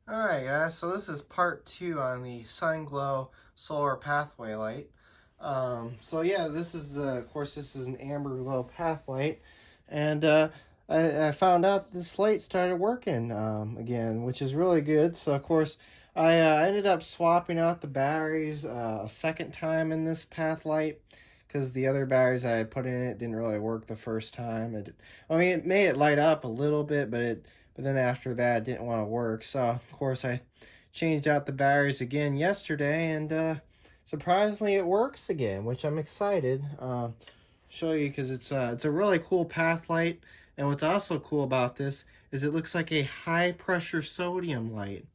Alright guys, so this is part 2 on the Sunglow Solar Pathway Light. So yeah, this is of course this is an amber glow path light, and I found out this light started working again, which is really good. So of course I ended up swapping out the batteries a second time in this path light, because the other batteries I had put in it didn't really work the first time. I mean, it made it light up a little bit, but then after that, it didn't want to work. So, of course, I changed out the batteries again yesterday, and surprisingly, it works again, which I'm excited show you, because it's a really cool path light. And what's also cool about this is it looks like a high pressure sodium light,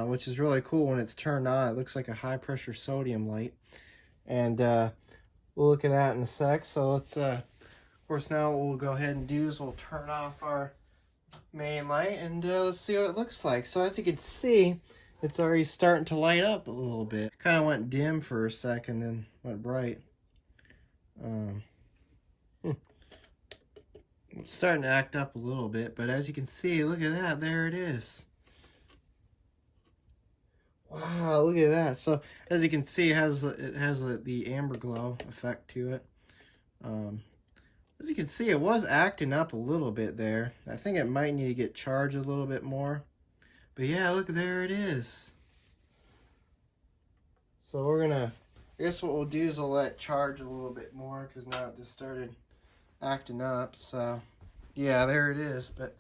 which is really cool when it's turned on. It looks like a high pressure sodium light, and we'll look at that in a sec. So let's, of course, now what we'll go ahead and do is we'll turn off our main light, and let's see what it looks like. So as you can see, it's already starting to light up a little bit. Kind of went dim for a second, then went bright. It's starting to act up a little bit, but as you can see, look at that, there it is. Wow, look at that. So as you can see, it has the amber glow effect to it. As you can see, it was acting up a little bit there. I think it might need to get charged a little bit more. But yeah, look, there it is. So we're gonna, I guess what we'll do is we'll let it charge a little bit more, because now it just started acting up. So yeah, there it is. But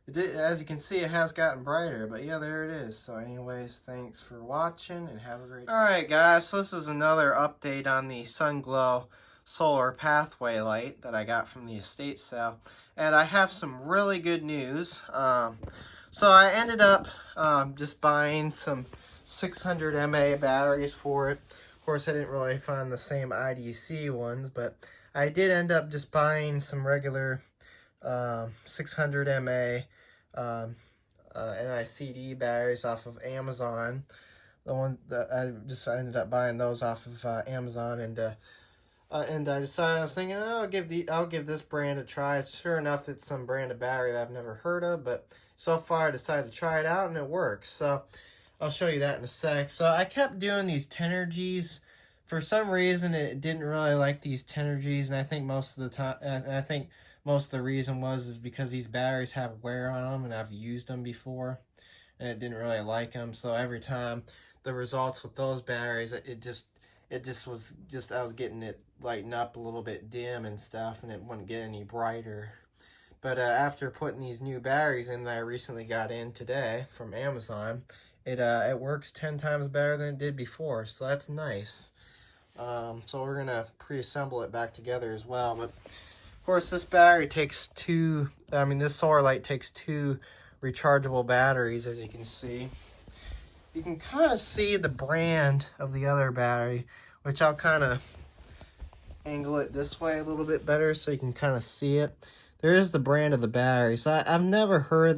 it did, as you can see, it has gotten brighter. But yeah, there it is. So anyways, thanks for watching and have a great day. Alright guys, so this is another update on the Sunglow Solar Pathway Light that I got from the estate sale. And I have some really good news. So I ended up just buying some 600 mAh batteries for it. Of course, I didn't really find the same IDC ones, but I did end up just buying some regular 600 mAh NICD batteries off of Amazon. The one that I ended up buying those off of Amazon, and I decided, I was thinking, oh, I'll give this brand a try. Sure enough, it's some brand of battery that I've never heard of, but so far I decided to try it out, and it works. So I'll show you that in a sec. So I kept doing these Tenergies. For some reason, it didn't really like these Tenergies, and I think most of the time, most of the reason is because these batteries have wear on them, and I've used them before, and it didn't really like them. So every time the results with those batteries, I was getting it lighten up a little bit dim and stuff, and it wouldn't get any brighter. But after putting these new batteries in that I recently got in today from Amazon, it works 10 times better than it did before, so that's nice. So we're gonna pre-assemble it back together as well. But of course, this solar light takes two rechargeable batteries, as you can see. You can kind of see the brand of the other battery, which I'll kind of angle it this way a little bit better so you can kind of see it. There is the brand of the battery. So I've never heard of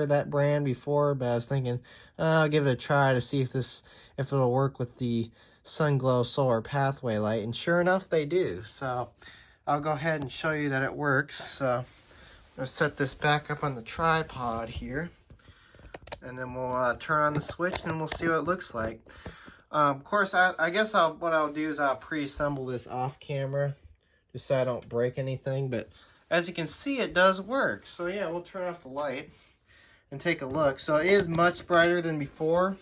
that brand before, but I was thinking, I'll give it a try to see if it'll work with the Sunglow Solar Pathway Light, and sure enough, they do. So I'll go ahead and show you that it works. So I'll set this back up on the tripod here, and then we'll turn on the switch, and we'll see what it looks like. Of course, I guess what I'll do is I'll pre-assemble this off camera, just so I don't break anything. But as you can see, it does work. So yeah, we'll turn off the light and take a look. So it is much brighter than before,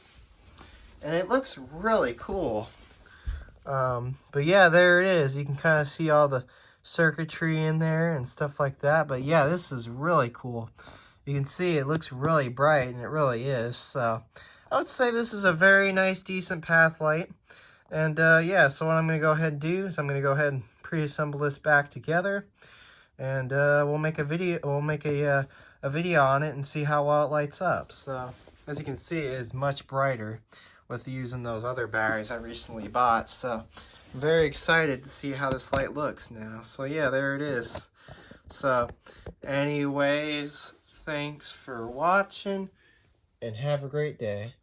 and it looks really cool. But yeah, there it is. You can kind of see all the circuitry in there and stuff like that. But yeah, this is really cool. You can see it looks really bright, and it really is. So I would say this is a very nice, decent path light. And yeah, so what I'm going to go ahead and do is I'm going to go ahead and pre-assemble this back together, and we'll make a video. We'll make a video on it and see how well it lights up. So as you can see, it is much brighter with using those other batteries I recently bought. So I'm very excited to see how this light looks now. So yeah, there it is. So anyways, thanks for watching, and have a great day.